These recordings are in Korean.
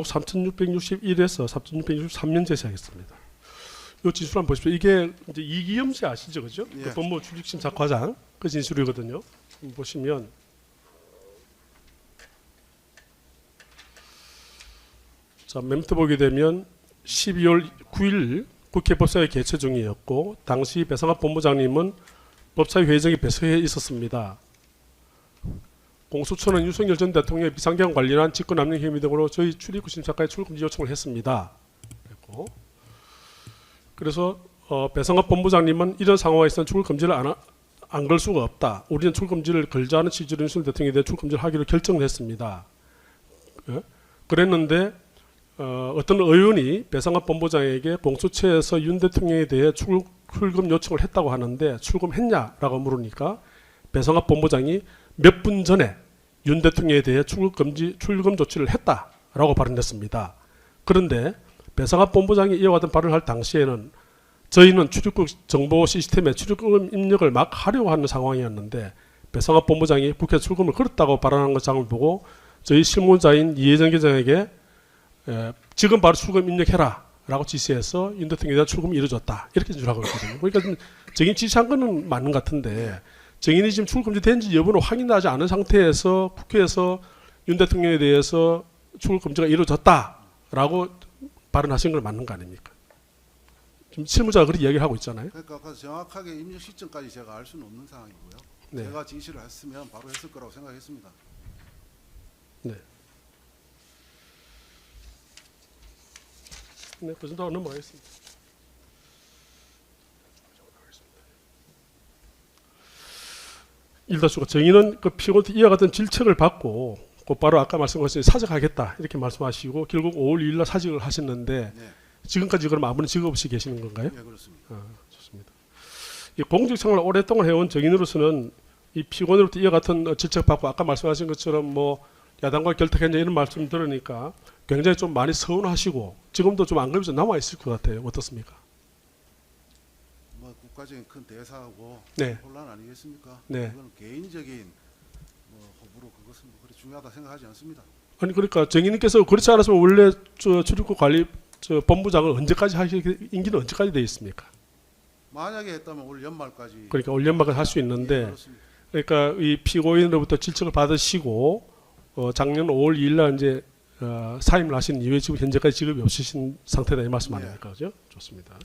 3661에서 3663년째 시작했습니다. 이 진술 한번 보십시오. 이게 이제 이기영 씨 아시죠, 그죠? 예. 그 법무부 출입심사과장 그 진술이거든요. 보시면 자, 멘트 보게 되면 12월 9일 국회 법사위 개최 중이었고 당시 배상학 본부장님은 법사위 회정에 배석해 있었습니다. 공수처는 윤석열 전 대통령의 비상경 관련한 직권남용 혐의 등으로 저희 출입국 심사과에 출금지 요청을 했습니다. 그래서 배상학 본부장님은 이런 상황에서는 출금지를 안 걸 수가 없다. 우리는 출금지를 걸자는 취지로 윤석열 대통령에 대해 출금지를 하기로 결정을 했습니다. 그랬는데 어떤 의원이 배상학 본부장에게 공수처에서 윤 대통령에 대해 출금 요청을 했다고 하는데 출금했냐라고 물으니까 배상학 본부장이 몇 분 전에 윤 대통령에 대해 출금 조치를 했다라고 발언했습니다. 그런데 배상학 본부장이 이어가던 발언을 할 당시에는 저희는 출입국 정보 시스템에 출입금 입력을 막 하려고 하는 상황이었는데 배상학 본부장이 국회 출금을 걸었다고 발언한 것을 보고 저희 실무자인 이혜정 계장에게 지금 바로 출금 입력해라 라고 지시해서 윤 대통령에 대한 출금이 이루어졌다 이렇게 진술하고 있거든요. 그러니까 증인 지시한 거는 맞는 것 같은데 증인이 지금 출금지 된지 여부는 확인하지 않은 상태에서 국회에서 윤 대통령에 대해서 출금지가 이루어졌다라고 발언하신 건 맞는 거 아닙니까? 지금 실무자가 그렇게 이야기를 하고 있잖아요. 그러니까 아까 정확하게 입력 시점까지 제가 알 수는 없는 상황이고요. 네. 제가 지시를 했으면 바로 했을 거라고 생각했습니다. 네. 네, 그 정도로 넘어가겠습니다. 일다수가 정의는 그 피고한테 이어가던 질책을 받고 곧바로 아까 말씀하신 사직하겠다 이렇게 말씀하시고 결국 5월 2일 날 사직을 하셨는데 네. 지금까지 그럼 아무런 직업 없이 계시는 건가요? 네, 그렇습니다. 좋습니다. 이 공직생활을 오랫동안 해온 정인으로서는 이 피고인으로부터 이어갔던 질책받고 아까 말씀하신 것처럼 뭐 야당과 결탁했냐 이런 말씀 들으니까 굉장히 좀 많이 서운하시고 지금도 좀 안감이 좀 남아 있을 것 같아요. 어떻습니까? 뭐 국가적인 큰 대사하고 네. 혼란 아니겠습니까? 네. 이건 개인적인 뭐 호불호 그것은 뭐 그렇게 중요하다 생각하지 않습니다. 아니 그러니까 정인님께서 그렇지 않았으면 원래 저 출입국 관리 저 본부장을 언제까지 하실 임기는 언제까지 되어 있습니까? 만약에 했다면 올 연말까지. 그러니까 올 연말까지 할 수 예, 있는데 그렇습니다. 그러니까 이 피고인으로부터 질책을 받으시고 작년 5월 2일 날 이제 사임을 하신 이후에 지금 현재까지 직업이 없으신 상태다 이 말씀 아닙니까? 그죠? 좋습니다.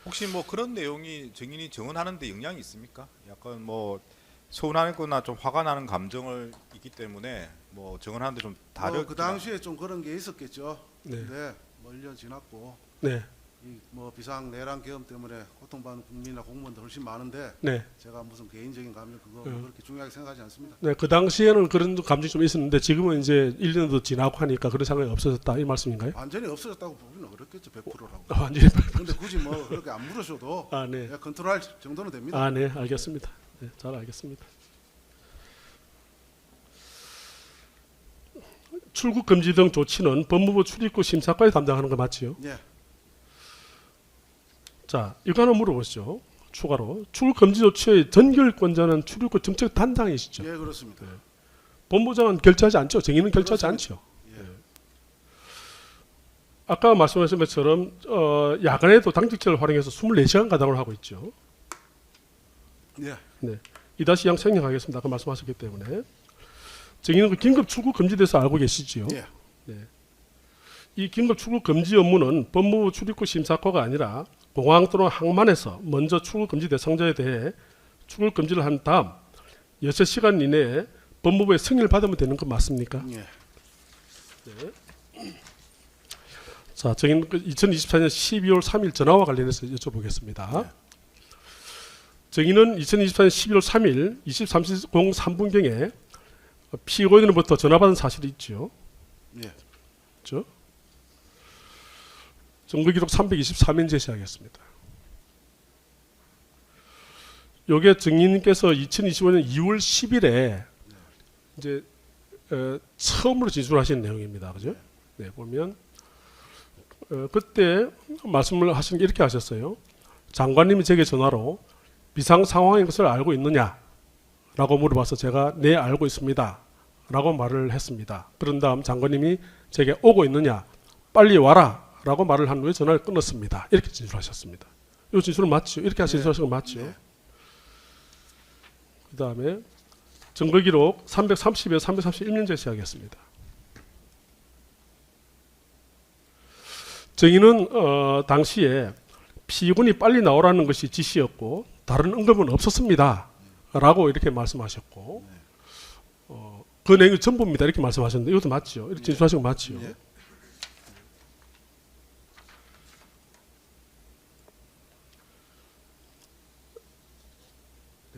혹시 뭐 그런 내용이 증인이 증언하는 데 영향이 있습니까? 약간 뭐 서운하거나 좀 화가 나는 감정을 있기 때문에 뭐 증언하는데 좀 다르게 그 당시에 좀 그런 게 있었겠죠. 네. 네. 뭐 1년 지났고 네. 이 뭐 비상 내란 계엄 때문에 고통받는 국민이나 공무원들 훨씬 많은데 네. 제가 무슨 개인적인 감정 그거 그렇게 중요하게 생각하지 않습니다. 네, 그 당시에는 그런 감정이 좀 있었는데 지금은 이제 1년도 지나고 하니까 그런 상황이 없어졌다 이 말씀인가요? 완전히 없어졌다고 보기는 어렵겠죠. 100%라고. 완전히 근데 굳이 뭐 그렇게 안 물으셔도 아, 네. 그냥 컨트롤할 정도는 됩니다. 아, 네, 알겠습니다. 네, 잘 알겠습니다. 출국 금지 등 조치는 법무부 출입국 심사과에 담당하는 거 맞지요? 예. 자, 이거 하나 물어보시죠. 추가로 출국 금지 조치의 전결권자는 출입국 정책 단장이시죠? 예, 그렇습니다. 본부장은 결재하지 않죠. 정의는 결재하지 않죠. 예. 아까 말씀하신 것처럼 야간에도 당직자를 활용해서 24시간 가담을 하고 있죠. 예. 네. 이다시 양 생략하겠습니다. 아까 말씀하셨기 때문에. 정의는 그 긴급 출국 금지에 대해서 알고 계시지요? 예. 네. 이 긴급 출국 금지 업무는 법무부 출입국 심사과가 아니라 공항 또는 항만에서 먼저 출국 금지 대상자에 대해 출국 금지를 한 다음 6시간 이내에 법무부의 승인을 받으면 되는 거 맞습니까? 예. 네. 자, 정의는 2024년 12월 3일 전화와 관련해서 여쭤보겠습니다. 네. 정의는 2024년 12월 3일 23시 03분경에 피고인으로부터 전화받은 사실이 있죠. 예. 그렇죠? 정거기록 323인제 시작했습니다. 요게 증인께서 2025년 2월 10일에 이제 처음으로 진술하신 내용입니다. 그죠? 네, 보면 그때 말씀을 하신 게 이렇게 하셨어요. 장관님이 제게 전화로 비상 상황인 것을 알고 있느냐? 라고 물어봐서 제가 네 알고 있습니다. 라고 말을 했습니다. 그런 다음 장관님이 제게 오고 있느냐? 빨리 와라라고 말을 한 후에 전화를 끊었습니다. 이렇게 진술하셨습니다. 이 진술은 맞죠? 이렇게 진술하신 거 맞죠? 네. 그 다음에 증거기록 330에서 331면 제시하겠습니다. 증인은 당시에 피고인이 빨리 나오라는 것이 지시였고 다른 언급은 없었습니다. 라고 이렇게 말씀하셨고 그 내용이 전부입니다. 이렇게 말씀하셨는데 이것도 맞죠? 이렇게 진술하신 거 맞죠? 네.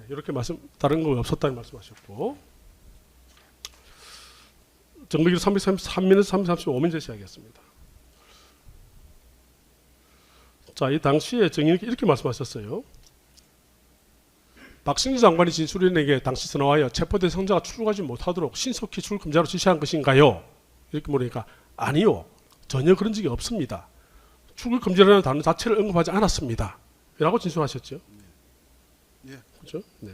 이렇게 다른 거 없었다는 말씀하셨고 증거기록 333면에서 335면 제시하겠습니다. 자, 이 당시에 증인이 이렇게 말씀하셨어요. 박승희 장관이 진술인에게 당시 전화하여 체포된 성자가 출국하지 못하도록 신속히 출국 금지하러 지시한 것인가요? 이렇게 물으니까 아니요. 전혀 그런 적이 없습니다. 출국 금지라는 단어 자체를 언급하지 않았습니다. 라고 진술하셨죠. 예. 그렇죠? 네.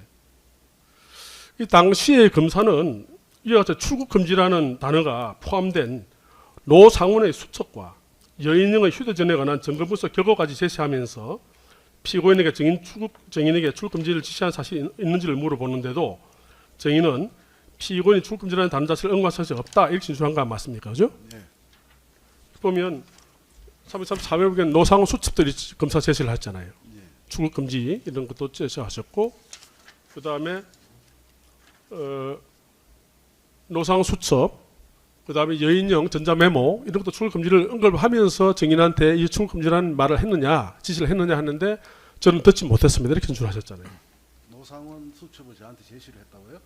이 당시의 검사는 이와 같이 출국 금지라는 단어가 포함된 노상훈의 수첩과 여인영의 휴대전화에 관한 증거물서 격언까지 제시하면서 피고인에게 증인에게 출국 금지를 지시한 사실이 있는지를 물어보는데도 증인은 피고인이 출국 금지라는 단어 자체를 언급한 사실이 없다 이렇게 진술한 거 맞습니까? 그죠? 네. 보면 334회 보면 노상훈 수첩들이 검사 제시를 했잖아요. 예. 출국 금지 이런 것도 제시하셨고 그 다음에 노상 수첩, 그 다음에 여인형 전자메모 이런 것도 출국 금지를 언급하면서 증인한테 이 출국 금지라는 말을 했느냐 지시를 했느냐 하는데 저는 듣지 못했습니다. 이렇게 진술하셨잖아요. 노상원 수첩을 저한테 제시를 했다고요?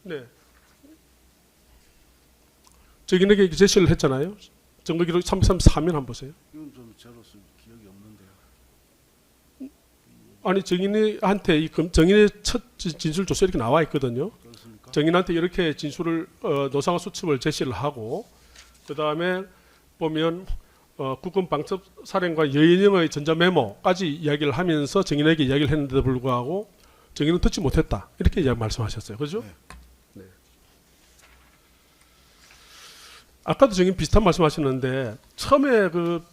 네. 증인에게 제시를 했잖아요. 증거기록 334면 한번 보세요. 이건 좀 저로서 기억이 없는데요. 아니 증인한테 증인의 첫 진술 조서 이렇게 나와 있거든요. 그렇습니까? 증인한테 이렇게 진술을 노상원 수첩을 제시를 하고 그 다음에 보면 국군방첩사령관 여인영의 전자메모까지 이야기를 하면서 증인에게 이야기를 했는데도 불구하고 증인은 듣지 못했다 이렇게 말씀하셨어요. 그렇죠? 네. 네. 아까도 증인 비슷한 말씀하셨는데 처음에 그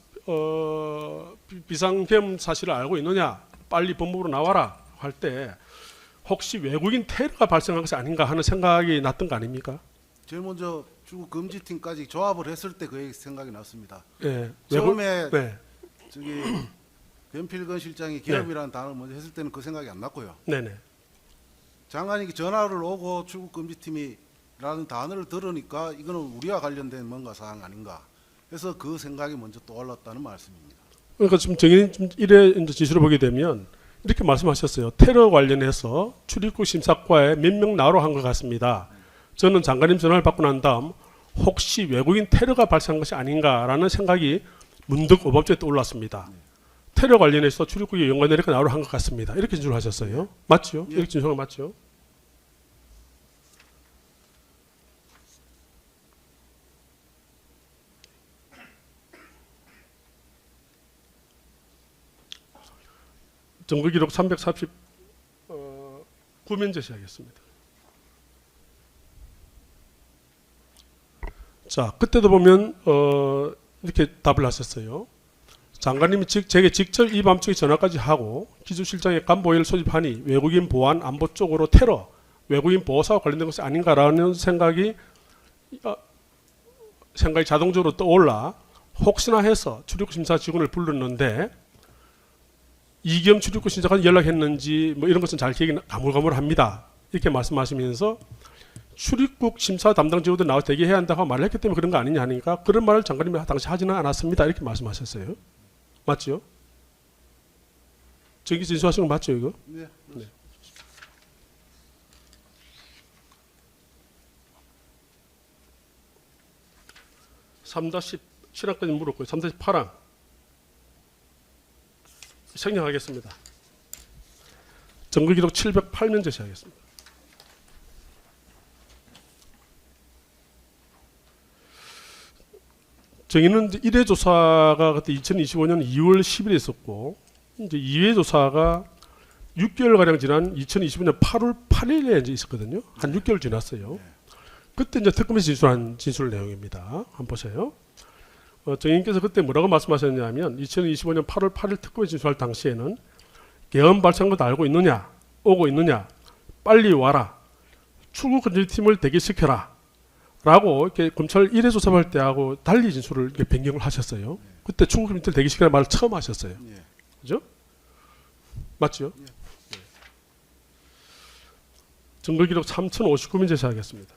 비상계엄 사실을 알고 있느냐 빨리 법무부로 나와라 할 때 혹시 외국인 테러가 발생한 것이 아닌가 하는 생각이 났던 거 아닙니까? 제일 먼저 출국 금지팀까지 조합을 했을 때 그 생각이 났습니다. 네. 처음에 네. 저기 변필건 실장이 기업이라는 단어를 먼저 했을 때는 그 생각이 안 났고요. 네네. 장관이 전화를 오고 출국 금지팀이라는 단어를 들으니까 이거는 우리와 관련된 뭔가 사항 아닌가 해서 그 생각이 먼저 떠올랐다는 말씀입니다. 그러니까 지금 증인이 좀 이래 이제 지시를 보게 되면 이렇게 말씀하셨어요. 테러 관련해서 출입국 심사과에 몇 명 나오러 한 것 같습니다. 저는 장관님 전화를 받고 난 다음 혹시 외국인 테러가 발생한 것이 아닌가라는 생각이 문득 오밤중에 떠올랐습니다. 테러 관련해서 출입국에 연관되어 이렇게 나오러 한 것 같습니다. 이렇게 진술하셨어요. 맞죠? 예. 이렇게 진술한 거 맞죠? 증거기록 349면 제시하겠습니다. 자, 그때도 보면 이렇게 답을 하셨어요. 장관님이 제게 직접 이 밤중에 전화까지 하고 기조실장의 간보위를 소집하니 외국인 보안 안보 쪽으로 테러, 외국인 보호사와 관련된 것이 아닌가라는 생각이 자동적으로 떠올라 혹시나 해서 출입국 심사 직원을 불렀는데 이겸 출입국 심사관 연락했는지 뭐 이런 것은 잘 기억이 가물가물합니다. 이렇게 말씀하시면서 출입국 심사 담당 직원들 나와 대기해야 한다고 말을 했기 때문에 그런 거 아니냐 하니까 그런 말을 장관님이 당시 하지는 않았습니다. 이렇게 말씀하셨어요. 맞죠? 저기 진술하신 거 맞죠 이거? 네. 네. 3-7항까지 물었고요. 3-8항 생략하겠습니다. 증거기록 708면 제시하겠습니다. 증인은 1회 조사가 그때 2025년 2월 10일에 있었고 이제 2회 조사가 6개월 가량 지난 2025년 8월 8일에 이제 있었거든요. 한 6개월 지났어요. 그때 이제 특검에서 진술한 진술 내용입니다. 한번 보세요. 정인께서 그때 뭐라고 말씀하셨냐면 2025년 8월 8일 특검에 진술할 당시에는 계엄 발생한 것도 알고 있느냐, 오고 있느냐, 빨리 와라, 출국 금지팀을 대기시켜라 라고 이렇게 검찰 1회 조사할 때하고 달리 진술을 이렇게 변경을 하셨어요. 그때 출국 금지팀을 대기시키라는 말을 처음 하셨어요. 예. 그죠? 맞죠? 증거기록 3059민 제시하겠습니다.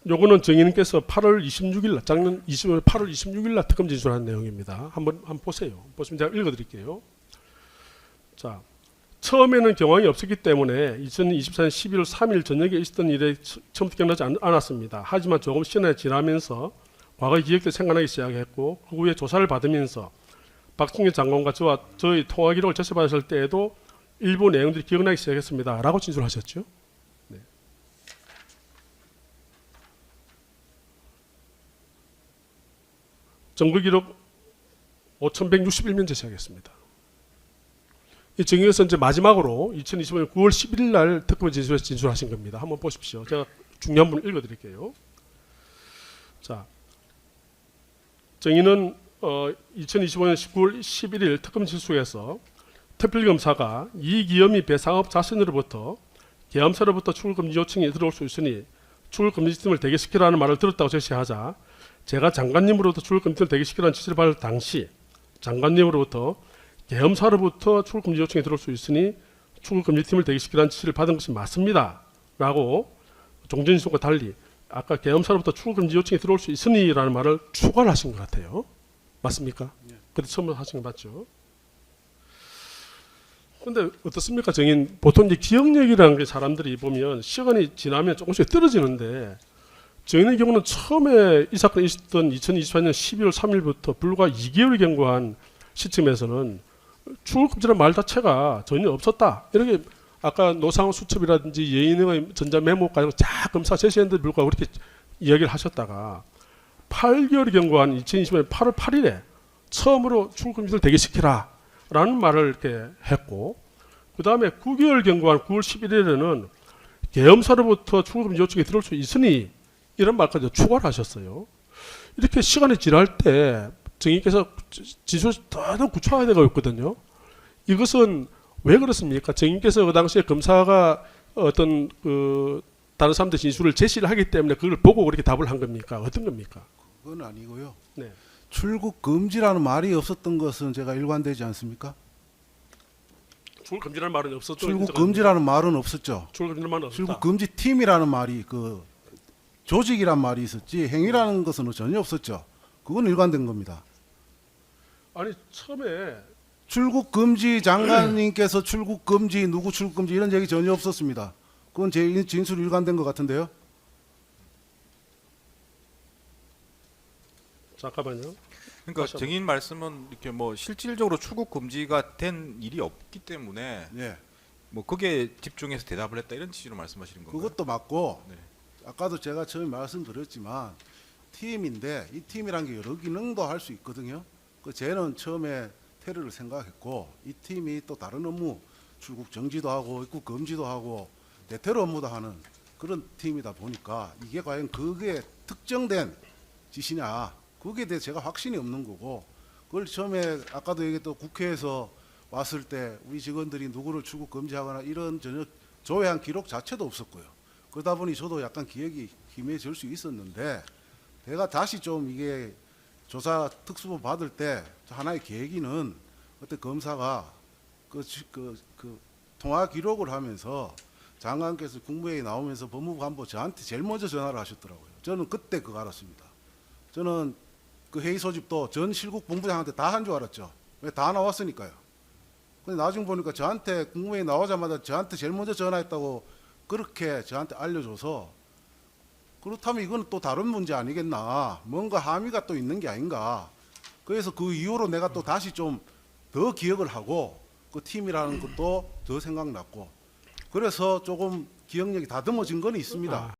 요거는 정인께서 8월 26일 날, 작년 8월 26일 날 특검 진술한 내용입니다. 한번 보세요. 보시면 제가 읽어드릴게요. 자, 처음에는 경황이 없었기 때문에 2024년 12월 3일 저녁에 있었던 일에 처음부터 기억나지 않았습니다. 하지만 조금 시간이 지나면서 과거의 기억들이 생각나기 시작했고 그 후에 조사를 받으면서 박승일 장관과 저의 통화 기록을 제시받았을 때에도 일부 내용들이 기억나기 시작했습니다. 라고 진술하셨죠. 네. 정거기록 5161면 제시하겠습니다. 이 정의에서 이제 마지막으로 2025년 9월 11일 날 특검에 진술하신 겁니다. 한번 보십시오. 제가 중요한 부분 읽어드릴게요. 자, 정의는 2025년 9월 11일 특검 진술에서 특별검사가 이기염이 배상업 자신으로부터 계엄사로부터 출국금지 요청이 들어올 수 있으니 출국금지팀을 대기시키라는 말을 들었다고 제시하자 제가 장관님으로부터 출국금지팀을 대기시키라는 지시를 받을 당시 장관님으로부터 계엄사로부터 출국금지 요청이 들어올 수 있으니 출국금지팀을 대기시키라는 지시를 받은 것이 맞습니다. 라고 종전신속과 달리 아까 계엄사로부터 출국금지 요청이 들어올 수 있으니 라는 말을 추가를 하신 것 같아요. 맞습니까? 예. 그때 처음 하신 거 맞죠? 근데 어떻습니까? 정인 보통 이제 기억력이라는 게 사람들이 보면 시간이 지나면 조금씩 떨어지는데 정인의 경우는 처음에 이 사건이 있었던 2024년 12월 3일부터 불과 2개월 경과한 시점에서는 출국금지라는 말 자체가 전혀 없었다. 이렇게 아까 노상호 수첩이라든지 예인의 전자메모까지 쫙 검사 제시했는데 불구하고 그렇게 이야기를 하셨다가 8개월이 경과한 2025년 8월 8일에 처음으로 출국금지를 대기시키라 라는 말을 이렇게 했고 그 다음에 9개월 경과한 9월 11일에는 계엄사로부터 출국금지 요청이 들어올 수 있으니 이런 말까지 추가를 하셨어요. 이렇게 시간이 지날 때 정의께서 진술이 더 구체화되고 있거든요. 이것은 왜 그렇습니까? 정의께서 그 당시에 검사가 어떤 다른 사람들 진술을 제시를 하기 때문에 그걸 보고 그렇게 답을 한 겁니까? 어떤 겁니까? 그건 아니고요. 네. 출국 금지라는 말이 없었던 것은 제가 일관되지 않습니까? 출국 금지라는 말은 없었죠. 출국 금지라는 말은 없었죠. 출국 금지라는 말은 없었다. 출국 금지 팀이라는 말이 그 조직이란 말이 있었지 행위라는 것은 전혀 없었죠. 그건 일관된 겁니다. 아니 처음에 출국 금지 장관님께서 출국 금지 누구 출국 금지 이런 얘기 전혀 없었습니다. 그건 제 진술 일관된 것 같은데요. 잠깐만요. 그러니까 정인 말씀은 이렇게 뭐 실질적으로 출국 금지가 된 일이 없기 때문에 예, 뭐 그게 집중해서 대답을 했다 이런 취지로 말씀하시는 건가요? 그것도 맞고 네. 아까도 제가 처음에 말씀드렸지만 팀인데 이 팀이란 게 여러 기능도 할 수 있거든요. 그 쟤는 처음에 테러를 생각했고 이 팀이 또 다른 업무 출국 정지도 하고 입국 금지도 하고 대테러 업무도 하는 그런 팀이다 보니까 이게 과연 그게 특정된 짓이냐 그게 대해 제가 확신이 없는 거고 그걸 처음에 아까도 얘기했던 국회에서 왔을 때 우리 직원들이 누구를 출국 금지하거나 이런 전혀 조회한 기록 자체도 없었고요. 그러다 보니 저도 약간 기억이 희미해질 수 있었는데 내가 다시 좀 이게 조사 특수본 받을 때 하나의 계기는 그때 검사가 그 통화 기록을 하면서 장관께서 국무회의 나오면서 법무부 간부 저한테 제일 먼저 전화를 하셨더라고요. 저는 그때 그거 알았습니다. 저는 그 회의 소집도 전 실국 본부장한테 다 한 줄 알았죠. 왜 다 나왔으니까요. 근데 나중에 보니까 저한테 국무회의 나오자마자 저한테 제일 먼저 전화했다고 그렇게 저한테 알려줘서 그렇다면 이건 또 다른 문제 아니겠나. 뭔가 함의가 또 있는 게 아닌가. 그래서 그 이후로 내가 또 다시 좀 더 기억을 하고 그 팀이라는 것도 더 생각났고 그래서 조금 기억력이 다듬어진 건 있습니다.